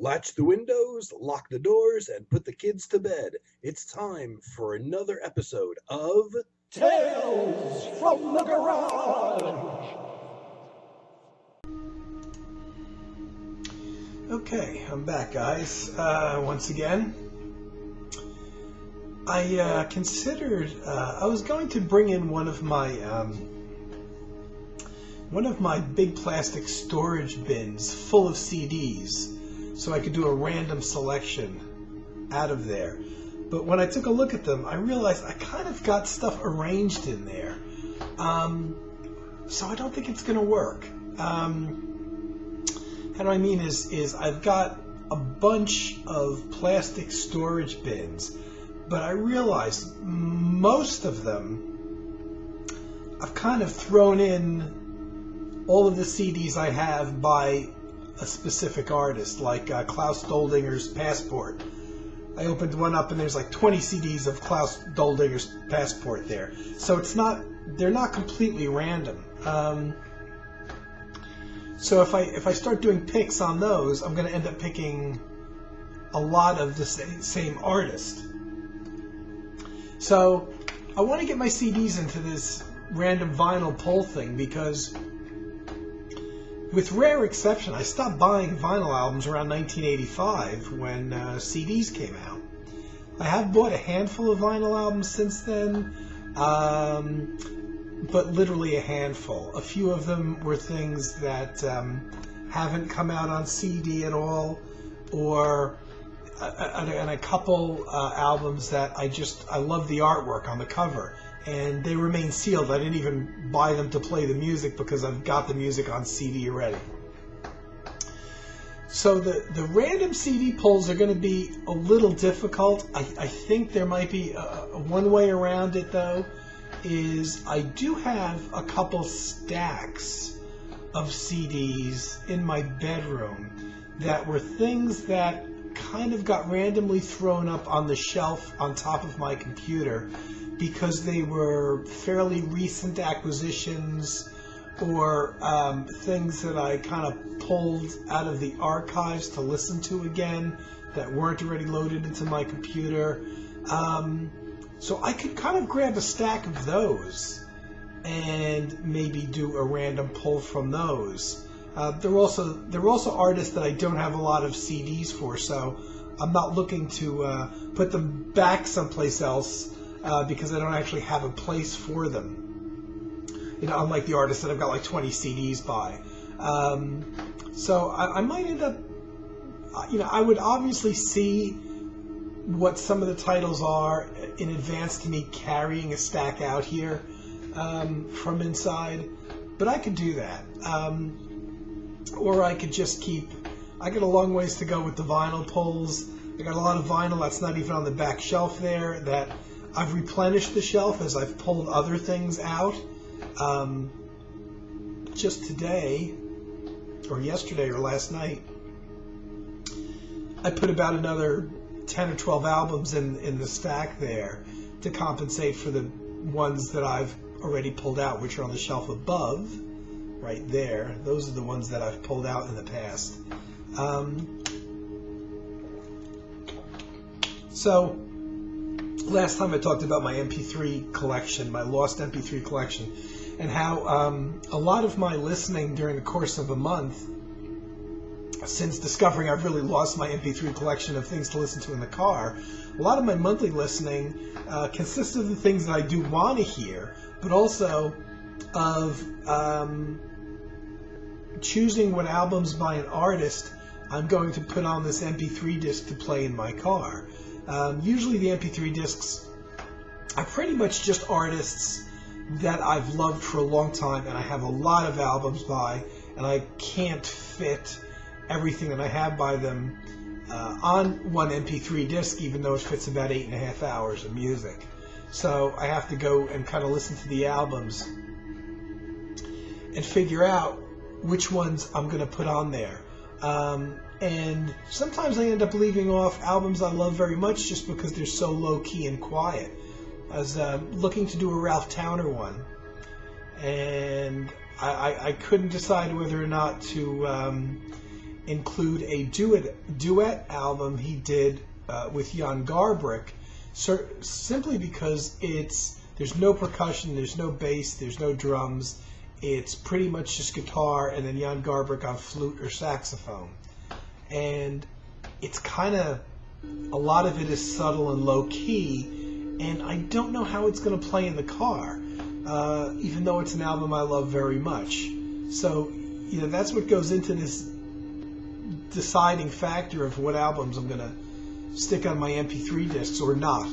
Latch the windows, lock the doors, and put the kids to bed. It's time for another episode of Tales from the Garage! Okay, I'm back, guys. Once again, I considered I was going to bring in one of my big plastic storage bins full of CDs, so I could do a random selection out of there. But when I took a look at them, I realized I kind of got stuff arranged in there, so I don't think it's going to work. What I mean is I've got a bunch of plastic storage bins, but I realized most of them I've kind of thrown in all of the CDs I have by a specific artist, like Klaus Doldinger's Passport. I opened one up and there's like 20 CDs of Klaus Doldinger's Passport there. So they're not completely random. So if I start doing picks on those, I'm going to end up picking a lot of the same artist. So I want to get my CDs into this random vinyl pull thing because, with rare exception, I stopped buying vinyl albums around 1985 when CDs came out. I have bought a handful of vinyl albums since then, but literally a handful. A few of them were things that haven't come out on CD at all, or and a couple albums that I love the artwork on the cover, and they remain sealed. I didn't even buy them to play the music because I've got the music on CD already. So the random CD pulls are going to be a little difficult. I think there might be one way around it, though, is I do have a couple stacks of CDs in my bedroom that were things that kind of got randomly thrown up on the shelf on top of my computer because they were fairly recent acquisitions or things that I kind of pulled out of the archives to listen to again that weren't already loaded into my computer. So I could kind of grab a stack of those and maybe do a random pull from those. There are also artists that I don't have a lot of CDs for, so I'm not looking to put them back someplace else because I don't actually have a place for them. Unlike the artists that I've got like 20 CDs by. So I might end up, I would obviously see what some of the titles are in advance to me carrying a stack out here from inside, but I could do that. Or I could just I got a long ways to go with the vinyl pulls. I got a lot of vinyl that's not even on the back shelf there that I've replenished the shelf as I've pulled other things out. Just today, or yesterday, or last night, I put about another 10 or 12 albums in the stack there to compensate for the ones that I've already pulled out, which are on the shelf above, right there. Those are the ones that I've pulled out in the past. So, last time I talked about my MP3 collection, my lost MP3 collection, and how a lot of my listening during the course of a month, since discovering I've really lost my MP3 collection of things to listen to in the car, a lot of my monthly listening consists of the things that I do want to hear, but also of choosing what albums by an artist I'm going to put on this MP3 disc to play in my car. Usually the MP3 discs are pretty much just artists that I've loved for a long time and I have a lot of albums by, and I can't fit everything that I have by them on one MP3 disc, even though it fits about 8.5 hours of music. So I have to go and kind of listen to the albums and figure out which ones I'm going to put on there. And sometimes I end up leaving off albums I love very much just because they're so low-key and quiet. I was looking to do a Ralph Towner one, and I couldn't decide whether or not to include a duet album he did with Jan Garbarek, simply because there's no percussion, there's no bass, there's no drums. It's pretty much just guitar and then Jan Garbarek on flute or saxophone. And it's kind of, a lot of it is subtle and low key, and I don't know how it's going to play in the car, even though it's an album I love very much. So, that's what goes into this deciding factor of what albums I'm going to stick on my MP3 discs or not.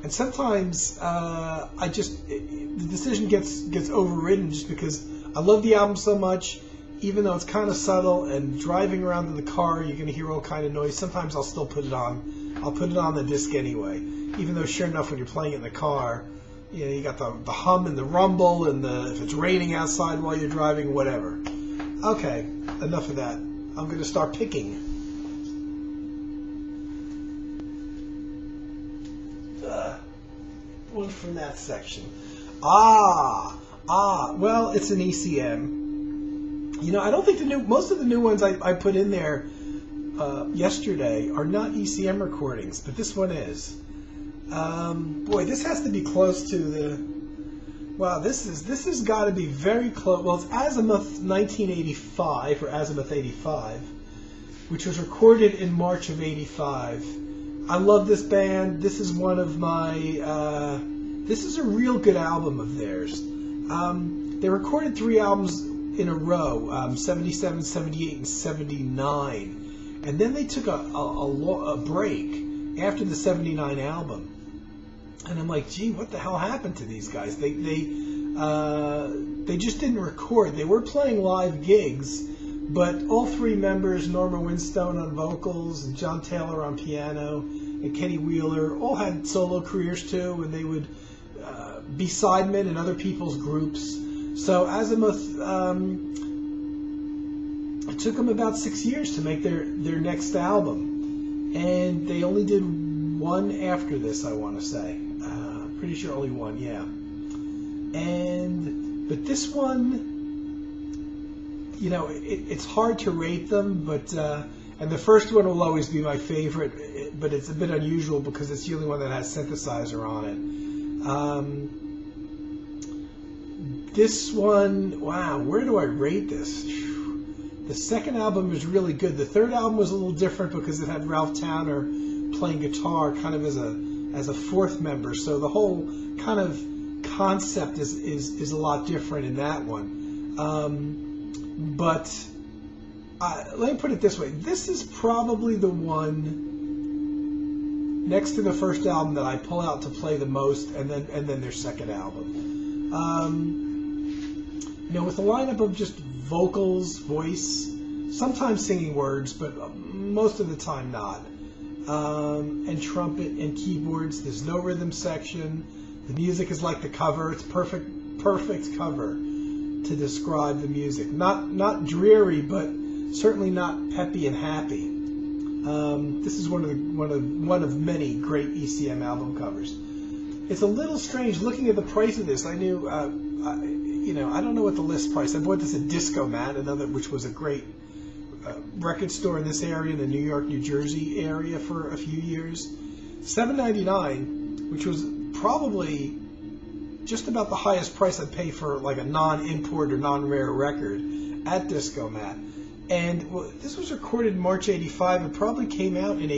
And sometimes the decision gets overridden just because I love the album so much, even though it's kind of subtle, and driving around in the car you're going to hear all kind of noise. Sometimes I'll still put it on. I'll put it on the disc anyway, even though sure enough when you're playing it in the car, you got the hum and the rumble and if it's raining outside while you're driving, whatever. Okay, enough of that. I'm going to start picking. One from that section. Well, it's an ECM. I don't think most of the new ones I put in there yesterday are not ECM recordings, but this one is. Boy, this has to be close to the. Wow, this has got to be very close. Well, it's Azimuth 1985 or Azimuth 85, which was recorded in March of '85. I love this band. This is one of my. This is a real good album of theirs. They recorded 3 albums in a row, 77, 78, and 79. And then they took a break after the 79 album. And I'm like, gee, what the hell happened to these guys? They just didn't record. They were playing live gigs, but all 3 members, Norma Winstone on vocals, and John Taylor on piano, and Kenny Wheeler, all had solo careers too, and they would be sidemen in other people's groups. So Azimuth, it took them about 6 years to make their next album, and they only did one after this, I want to say. Pretty sure only one, yeah. But this one, it's hard to rate them, but and the first one will always be my favorite, but it's a bit unusual because it's the only one that has synthesizer on it. This one, wow, where do I rate this? The second album is really good. The third album was a little different because it had Ralph Towner playing guitar kind of as a fourth member, so the whole kind of concept is a lot different in that one. But let me put it this way: this is probably the one next to the first album that I pull out to play the most, and then their second album. With a lineup of just vocals, voice, sometimes singing words, but most of the time not. And trumpet and keyboards. There's no rhythm section. The music is like the cover. It's perfect cover to describe the music. Not dreary, but certainly not peppy and happy. This is one of many great ECM album covers. It's a little strange looking at the price of this. I knew, I don't know what the list price. I bought this at Discomat, which was a great record store in this area, in the New York, New Jersey area for a few years. $7.99, which was probably just about the highest price I'd pay for like a non-import or non-rare record at Discomat. And this was recorded in March '85. It probably came out in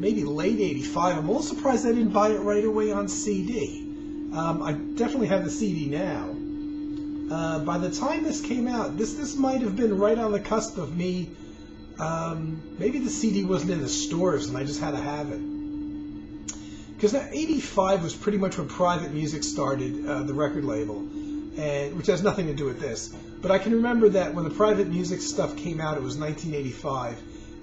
maybe late '85. I'm a little surprised I didn't buy it right away on CD. I definitely have the CD now. By the time this came out, this might have been right on the cusp of me. Maybe the CD wasn't in the stores and I just had to have it. Because '85 was pretty much when Private Music started, the record label, which has nothing to do with this. But I can remember that when the Private Music stuff came out, it was 1985,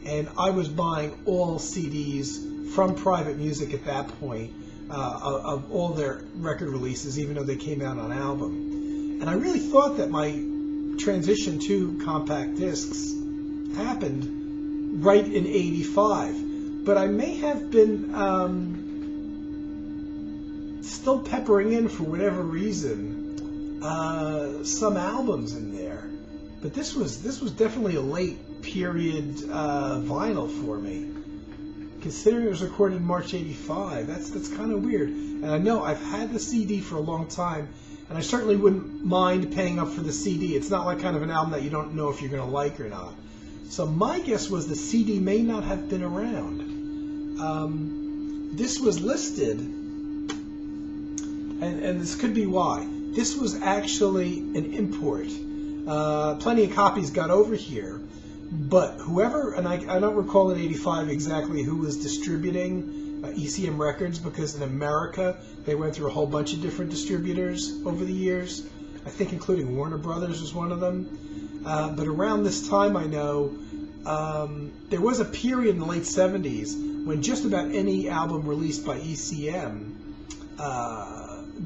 and I was buying all CDs from Private Music at that point, of all their record releases, even though they came out on album. And I really thought that my transition to compact discs happened right in '85. But I may have been still peppering in, for whatever reason, some albums in there. But this was definitely a late period vinyl for me. Considering it was recorded in March '85, that's kind of weird. And I know I've had the CD for a long time, and I certainly wouldn't mind paying up for the CD. It's not like kind of an album that you don't know if you're going to like or not. So my guess was the CD may not have been around. This was listed, and this could be why. This was actually an import. Plenty of copies got over here, but whoever, and I don't recall in '85 exactly who was distributing ECM Records, because in America they went through a whole bunch of different distributors over the years. I think including Warner Brothers was one of them. But around this time, I know there was a period in the late '70s when just about any album released by ECM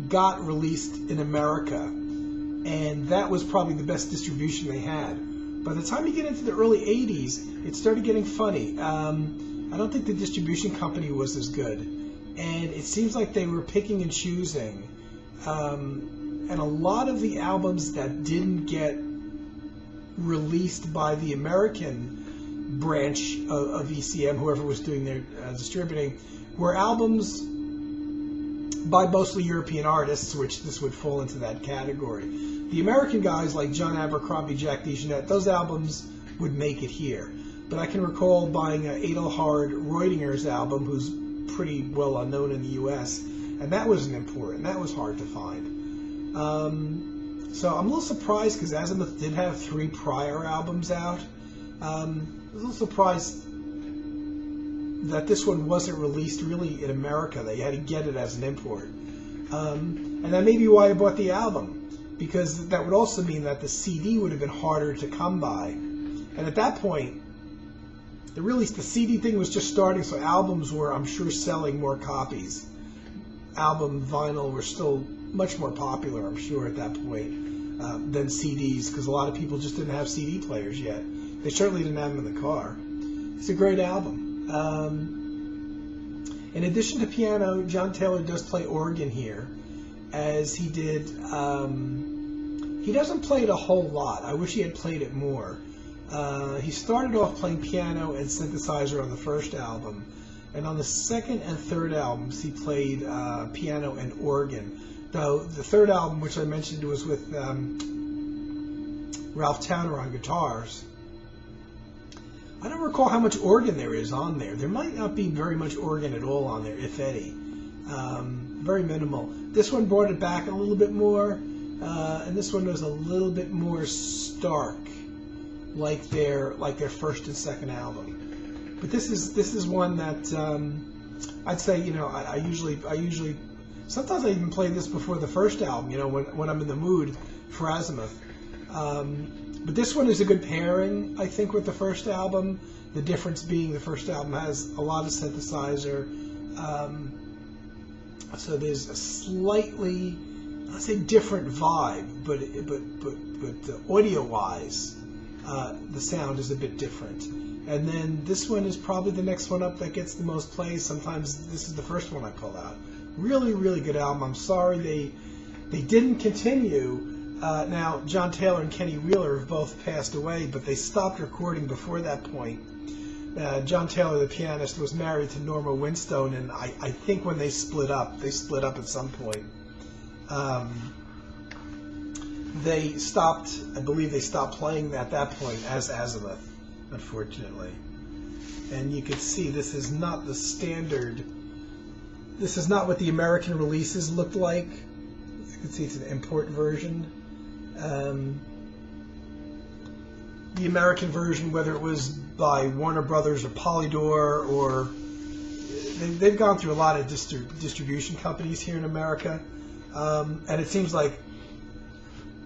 got released in America, and that was probably the best distribution they had. By the time you get into the early '80s, it started getting funny. I don't think the distribution company was as good, and it seems like they were picking and choosing. And a lot of the albums that didn't get released by the American branch of ECM, whoever was doing their distributing, were albums by mostly European artists, which this would fall into that category. The American guys like John Abercrombie, Jack DeJohnette, those albums would make it here. But I can recall buying Adelhard Reudinger's album, who's pretty well unknown in the U.S., and that was an import, and that was hard to find. So I'm a little surprised, because Azimuth did have 3 prior albums out. I was a little surprised that this one wasn't released really in America, that you had to get it as an import. And that may be why I bought the album, because that would also mean that the CD would have been harder to come by. And at that point, the CD thing was just starting, so albums were, I'm sure, selling more copies. Album vinyl were still much more popular, I'm sure, at that point than CDs, because a lot of people just didn't have CD players yet. They certainly didn't have them in the car. It's a great album. In addition to piano, John Taylor does play organ here, as he did. He doesn't play it a whole lot. I wish he had played it more. He started off playing piano and synthesizer on the first album, and on the second and third albums he played piano and organ. Though the third album, which I mentioned, was with Ralph Towner on guitars. I don't recall how much organ there is on there. There might not be very much organ at all on there, if any. Very minimal. This one brought it back a little bit more, and this one was a little bit more stark, like their first and second album. But this is one that I'd say, I usually sometimes I even play this before the first album, when I'm in the mood for Azimuth. But this one is a good pairing, I think, with the first album. The difference being the first album has a lot of synthesizer, so there's a slightly, let's say, different vibe, but audio-wise, the sound is a bit different. And then this one is probably the next one up that gets the most plays. Sometimes this is the first one I pull out. Really, really good album. I'm sorry they didn't continue. Now, John Taylor and Kenny Wheeler have both passed away, but they stopped recording before that point. John Taylor, the pianist, was married to Norma Winstone, and I think when they split up at some point. I believe they stopped playing at that point as Azimuth, unfortunately. And you can see this is not the standard, this is not what the American releases looked like. You can see it's an import version. The American version, whether it was by Warner Brothers or Polydor, or they've gone through a lot of distribution companies here in America, and it seems like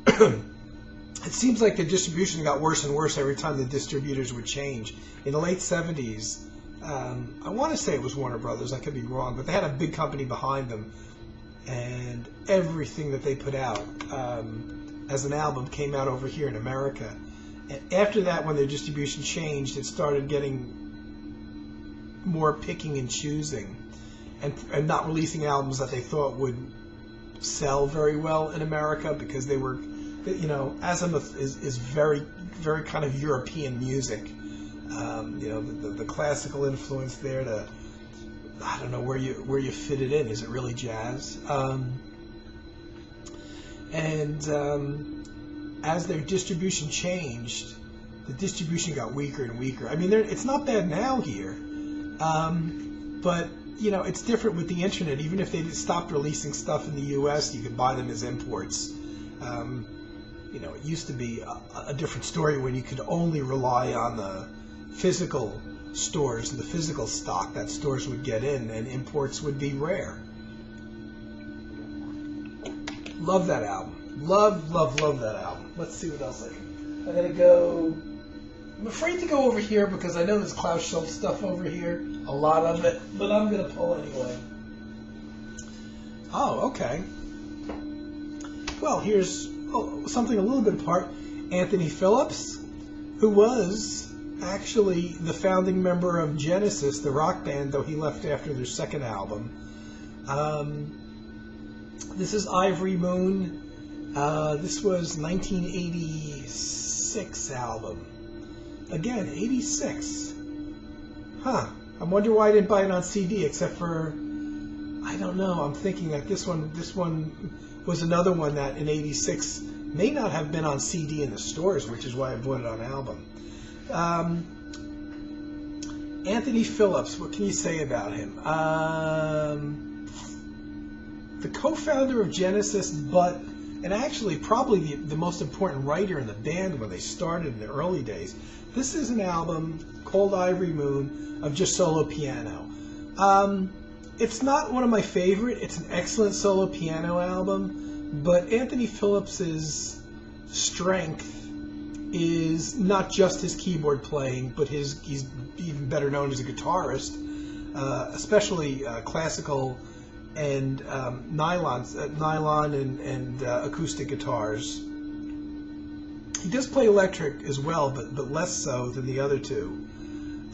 the distribution got worse and worse every time the distributors would change. In the late 70s, I want to say it was Warner Brothers, I could be wrong, but they had a big company behind them, and everything that they put out as an album came out over here in America. And after that, when their distribution changed, it started getting more picking and choosing, and not releasing albums that they thought would sell very well in America, because they were you know, Azimuth is very, very kind of European music. You know, the classical influence there to, I don't know where you fit it in. Is it really jazz? As their distribution changed, the distribution got weaker and weaker. I mean, it's not bad now here, but you know, it's different with the internet. Even if they stopped releasing stuff in the U.S., you could buy them as imports. You know, it used to be a different story when you could only rely on the physical stores and the physical stock that stores would get in, and imports would be rare. Love that album. Love that album. Let's see what else I'm gonna go. I'm afraid to go over here because I know there's Klaus Schulze stuff over here, a lot of it, but I'm gonna pull anyway. Oh, okay. Well, here's something a little bit apart. Anthony Phillips, who was actually the founding member of Genesis, the rock band, though he left after their second album. This is Ivory Moon. This was 1986 album. Again, 86. Huh. I wonder why I didn't buy it on CD, except for, I don't know. I'm thinking that this one was another one that in 86 may not have been on CD in the stores, which is why I bought it on album. Anthony Phillips, what can you say about him? The co-founder of Genesis, and actually probably the most important writer in the band when they started in the early days. This is an album called Ivory Moon of just solo piano. It's not one of my favorite. It's an excellent solo piano album, but Anthony Phillips's strength is not just his keyboard playing, but he's even better known as a guitarist, especially classical and nylon and acoustic guitars. He does play electric as well, but less so than the other two.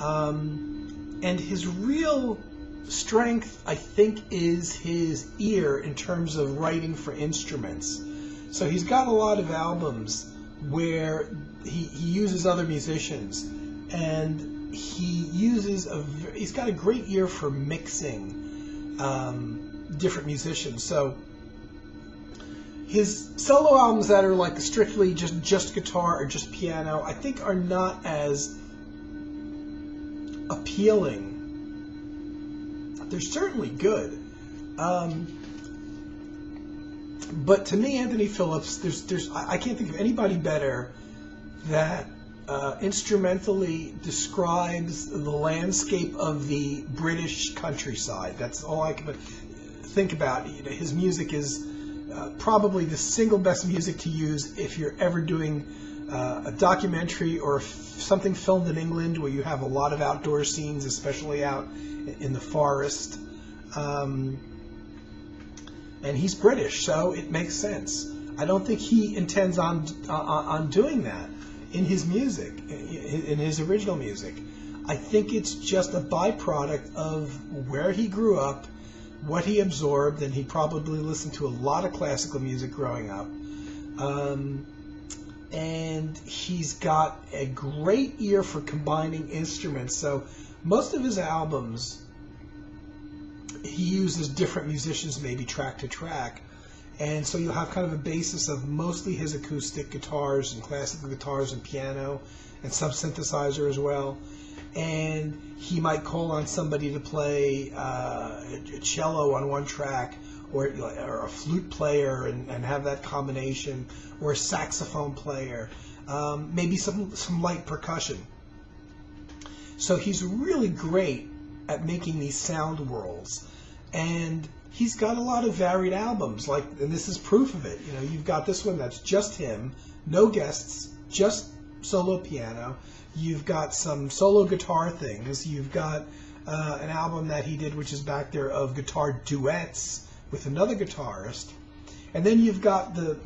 And his real strength, I think, is his ear in terms of writing for instruments. So he's got a lot of albums where he uses other musicians, and he's got a great ear for mixing different musicians. So his solo albums that are like strictly just guitar or just piano, I think are not as appealing. They're certainly good, but to me, Anthony Phillips, I can't think of anybody better that instrumentally describes the landscape of the British countryside. That's all I can think about. You know, his music is probably the single best music to use if you're ever doing a documentary or something filmed in England where you have a lot of outdoor scenes, especially out in the forest. And he's British, so it makes sense. I don't think he intends on doing that in his music, in his original music. I think it's just a byproduct of where he grew up, what he absorbed, and he probably listened to a lot of classical music growing up. And he's got a great ear for combining instruments. So most of his albums, he uses different musicians, maybe track to track. And so you'll have kind of a basis of mostly his acoustic guitars and classical guitars and piano and some synthesizer as well. And he might call on somebody to play a cello on one track, or a flute player and have that combination, or a saxophone player, maybe some light percussion. So he's really great at making these sound worlds. And he's got a lot of varied albums, and this is proof of it. You know, you've got this one that's just him, no guests, just solo piano. You've got some solo guitar things. You've got an album that he did, which is back there, of guitar duets with another guitarist. And then you've got the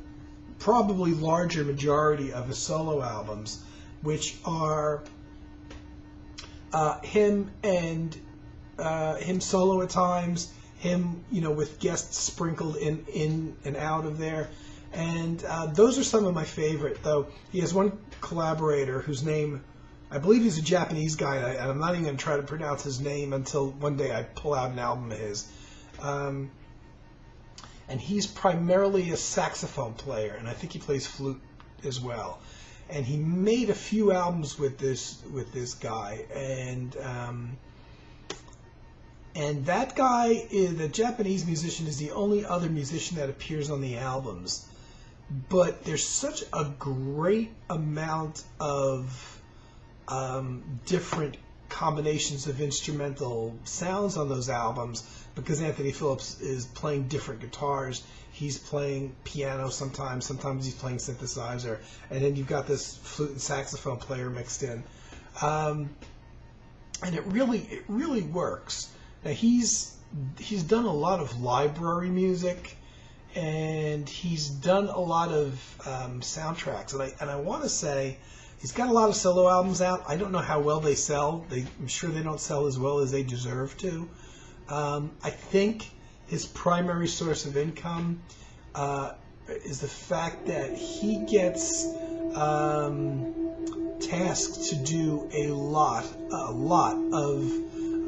probably larger majority of his solo albums, which are him solo at times, him, with guests sprinkled in and out of there. And those are some of my favorite, though he has one collaborator whose name, I believe he's a Japanese guy, and I'm not even going to try to pronounce his name until one day I pull out an album of his. And he's primarily a saxophone player, and I think he plays flute as well. And he made a few albums with this guy, and that guy, the Japanese musician, is the only other musician that appears on the albums. But there's such a great amount of different combinations of instrumental sounds on those albums, because Anthony Phillips is playing different guitars. He's playing piano sometimes he's playing synthesizer, and then you've got this flute and saxophone player mixed in. And it really works. Now he's done a lot of library music, and he's done a lot of soundtracks, and I want to say he's got a lot of solo albums out. I don't know how well they sell. I'm sure they don't sell as well as they deserve to. I think his primary source of income is the fact that he gets tasked to do a lot of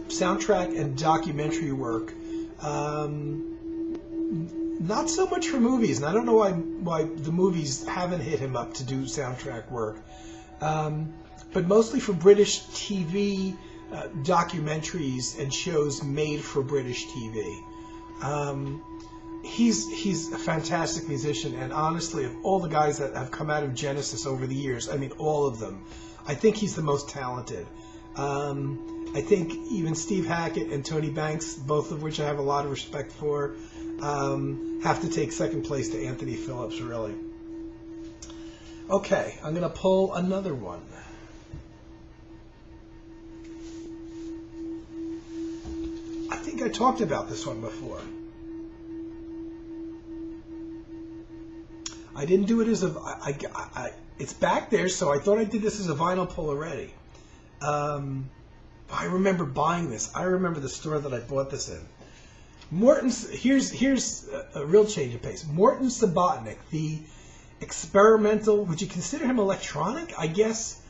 soundtrack and documentary work. Not so much for movies, and I don't know why the movies haven't hit him up to do soundtrack work, but mostly for British TV documentaries and shows made for British TV. He's a fantastic musician, and honestly, of all the guys that have come out of Genesis over the years, I mean all of them, I think he's the most talented. I think even Steve Hackett and Tony Banks, both of which I have a lot of respect for, have to take second place to Anthony Phillips, really. Okay, I'm going to pull another one. I think I talked about this one before. I didn't do it as a... it's back there, so I thought I did this as a vinyl pull already. I remember buying this. I remember the store that I bought this in. Morton's... Here's a real change of pace. Morton Subotnick, the experimental... Would you consider him electronic? I guess...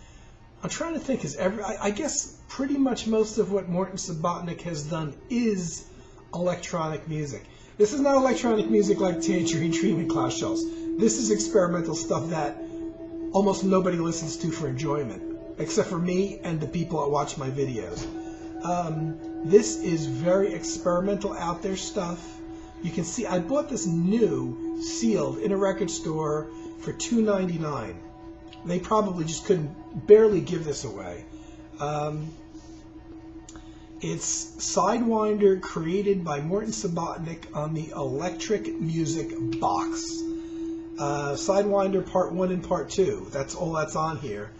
I'm trying to think. I guess pretty much most of what Morton Subotnick has done is electronic music. This is not electronic music like Tangerine Dream and Klaus Schulze. This is experimental stuff that almost nobody listens to for enjoyment, except for me and the people that watch my videos. This is very experimental, out there stuff. You can see I bought this new, sealed, in a record store for $2.99. They probably just couldn't barely give this away. It's Sidewinder, created by Morton Subotnick on the Electric Music box. Sidewinder Part 1 and Part 2. That's all that's on here.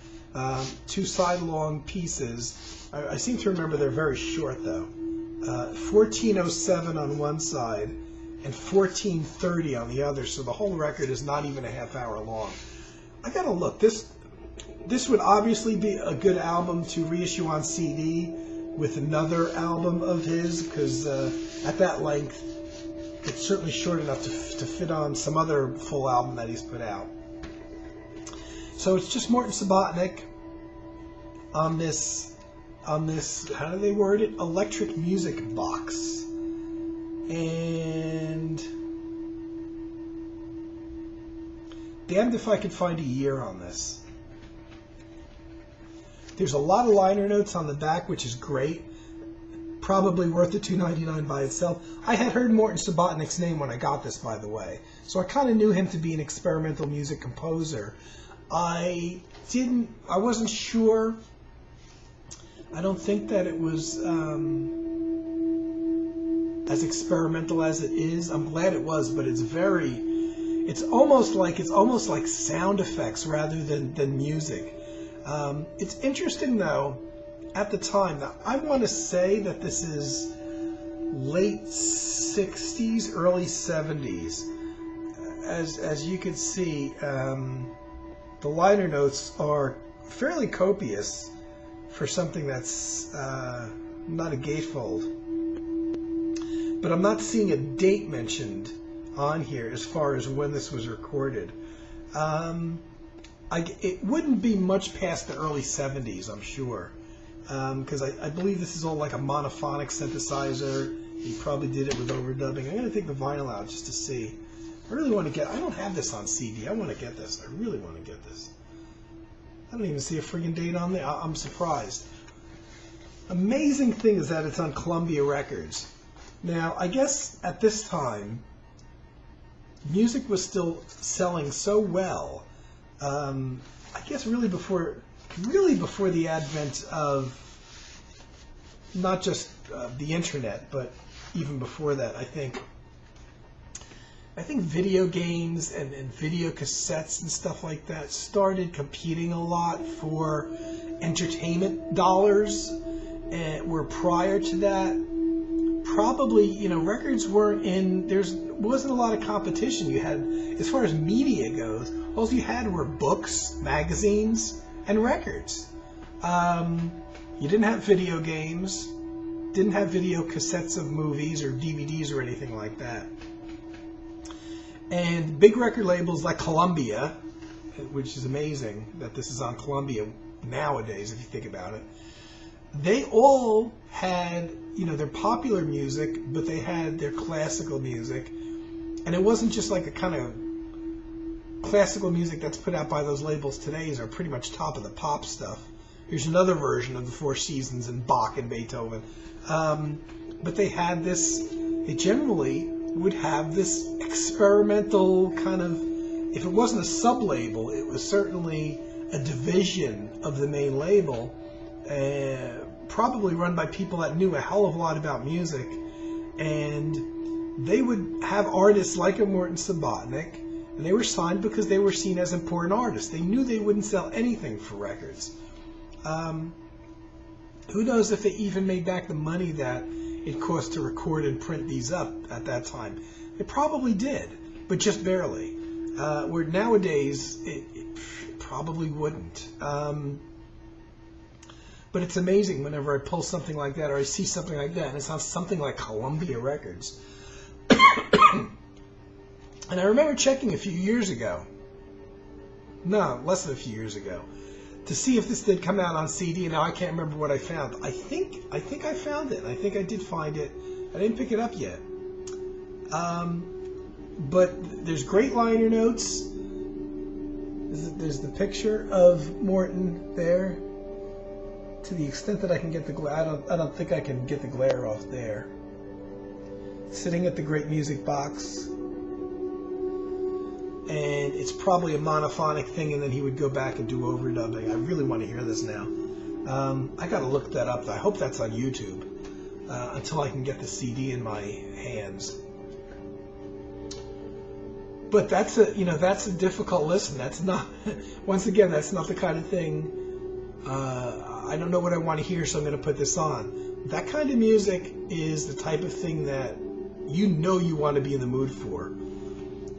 2 side-long pieces. I seem to remember they're very short, though. 14:07 on one side and 14:30 on the other, so the whole record is not even a half hour long. I gotta look. This would obviously be a good album to reissue on CD with another album of his, because at that length, it's certainly short enough to fit on some other full album that he's put out. So it's just Morton Subotnick on this, how do they word it? Electric Music box. And damned if I could find a year on this. There's a lot of liner notes on the back, which is great. Probably worth the $2.99 by itself. I had heard Morton Subotnick's name when I got this, by the way, so I kind of knew him to be an experimental music composer. I wasn't sure. I don't think that it was as experimental as it is. I'm glad it was, but it's almost like sound effects rather than music. It's interesting, though, at the time. Now, I want to say that this is late 60s, early 70s. As you can see, the liner notes are fairly copious for something that's not a gatefold. But I'm not seeing a date mentioned on here as far as when this was recorded. It wouldn't be much past the early 70s, I'm sure, because I believe this is all like a monophonic synthesizer. He probably did it with overdubbing. I'm going to take the vinyl out just to see. I really want to get... I don't have this on CD. I want to get this. I really want to get this. I don't even see a friggin' date on there. I'm surprised. Amazing thing is that it's on Columbia Records. Now, I guess at this time, music was still selling so well. I guess really before the advent of not just the internet, but even before that, I think video games and video cassettes and stuff like that started competing a lot for entertainment dollars. And where prior to that, probably, records weren't in, wasn't a lot of competition. You had, as far as media goes, all you had were books, magazines, and records. You didn't have video games, didn't have video cassettes of movies or DVDs or anything like that. And big record labels like Columbia, which is amazing that this is on Columbia nowadays if you think about it, they all had, their popular music, but they had their classical music. And it wasn't just like a kind of classical music that's put out by those labels today are pretty much top of the pop stuff. Here's another version of the Four Seasons and Bach and Beethoven. But they had this, they generally would have this experimental kind of, if it wasn't a sub-label, it was certainly a division of the main label, probably run by people that knew a hell of a lot about music. And they would have artists like a Morton Subotnick, and they were signed because they were seen as important artists. They knew they wouldn't sell anything for records. Who knows if they even made back the money that it cost to record and print these up at that time. They probably did, but just barely. Where nowadays, it probably wouldn't. But it's amazing whenever I pull something like that or I see something like that, and it's on something like Columbia Records. And I remember checking a few years ago, no, less than a few years ago, to see if this did come out on CD, and now I can't remember what I found. I think I found it. I think I did find it. I didn't pick it up yet. But there's great liner notes. There's the picture of Morton there. To the extent that I can get the glare, I don't think I can get the glare off there. Sitting at the Great Music Box. And it's probably a monophonic thing, and then he would go back and do overdubbing. I really want to hear this now. I got to look that up. I hope that's on YouTube until I can get the CD in my hands. But that's a difficult listen. That's not, once again, that's not the kind of thing. I don't know what I want to hear, so I'm going to put this on. That kind of music is the type of thing that you want to be in the mood for.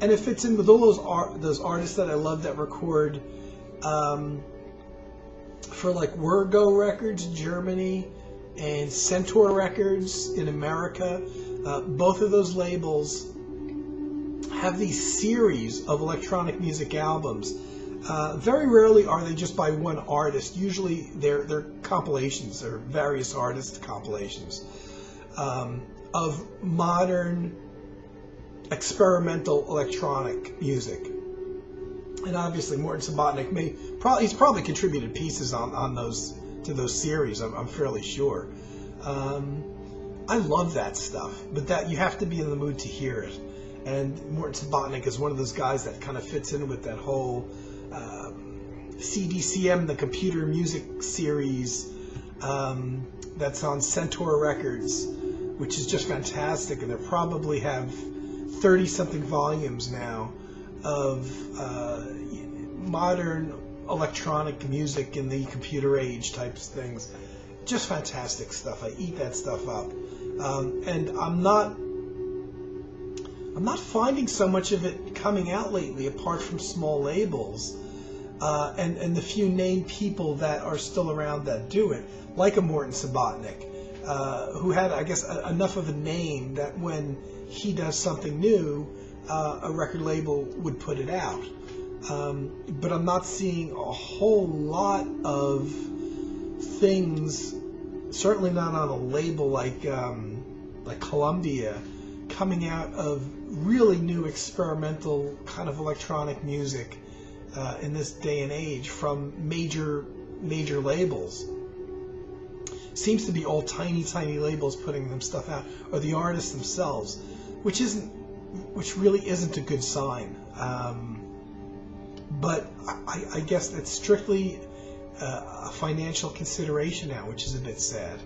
And it fits in with all those artists that I love that record for like Wergo Records, Germany, and Centaur Records in America. Both of those labels have these series of electronic music albums. Very rarely are they just by one artist. Usually they're compilations, or various artist compilations of modern experimental electronic music. And obviously Morton Subotnick he's probably contributed pieces on those, to those series, I'm fairly sure. I love that stuff, but that you have to be in the mood to hear it. And Morton Subotnick is one of those guys that kind of fits in with that whole CDCM, the computer music series that's on Centaur Records, which is just fantastic. And they probably have 30-something volumes now of modern electronic music in the computer age types of things. Just fantastic stuff. I eat that stuff up. And I'm not finding so much of it coming out lately, apart from small labels and the few named people that are still around that do it, like a Morton Subotnick, who had, I guess, enough of a name that when he does something new, a record label would put it out. But I'm not seeing a whole lot of things, certainly not on a label like Columbia, coming out of really new experimental kind of electronic music in this day and age from major labels. Seems to be all tiny labels putting them stuff out, or the artists themselves, which really isn't a good sign. But I guess that's strictly a financial consideration now, which is a bit sad.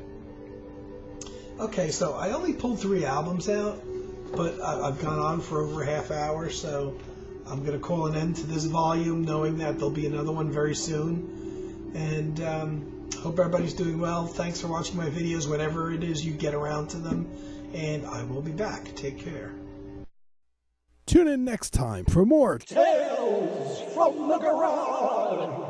Okay, so I only pulled 3 albums out, but I've gone on for over a half hour, so I'm going to call an end to this volume, knowing that there'll be another one very soon. And hope everybody's doing well. Thanks for watching my videos, whenever it is you get around to them, and I will be back. Take care. Tune in next time for more Tales from the Garage.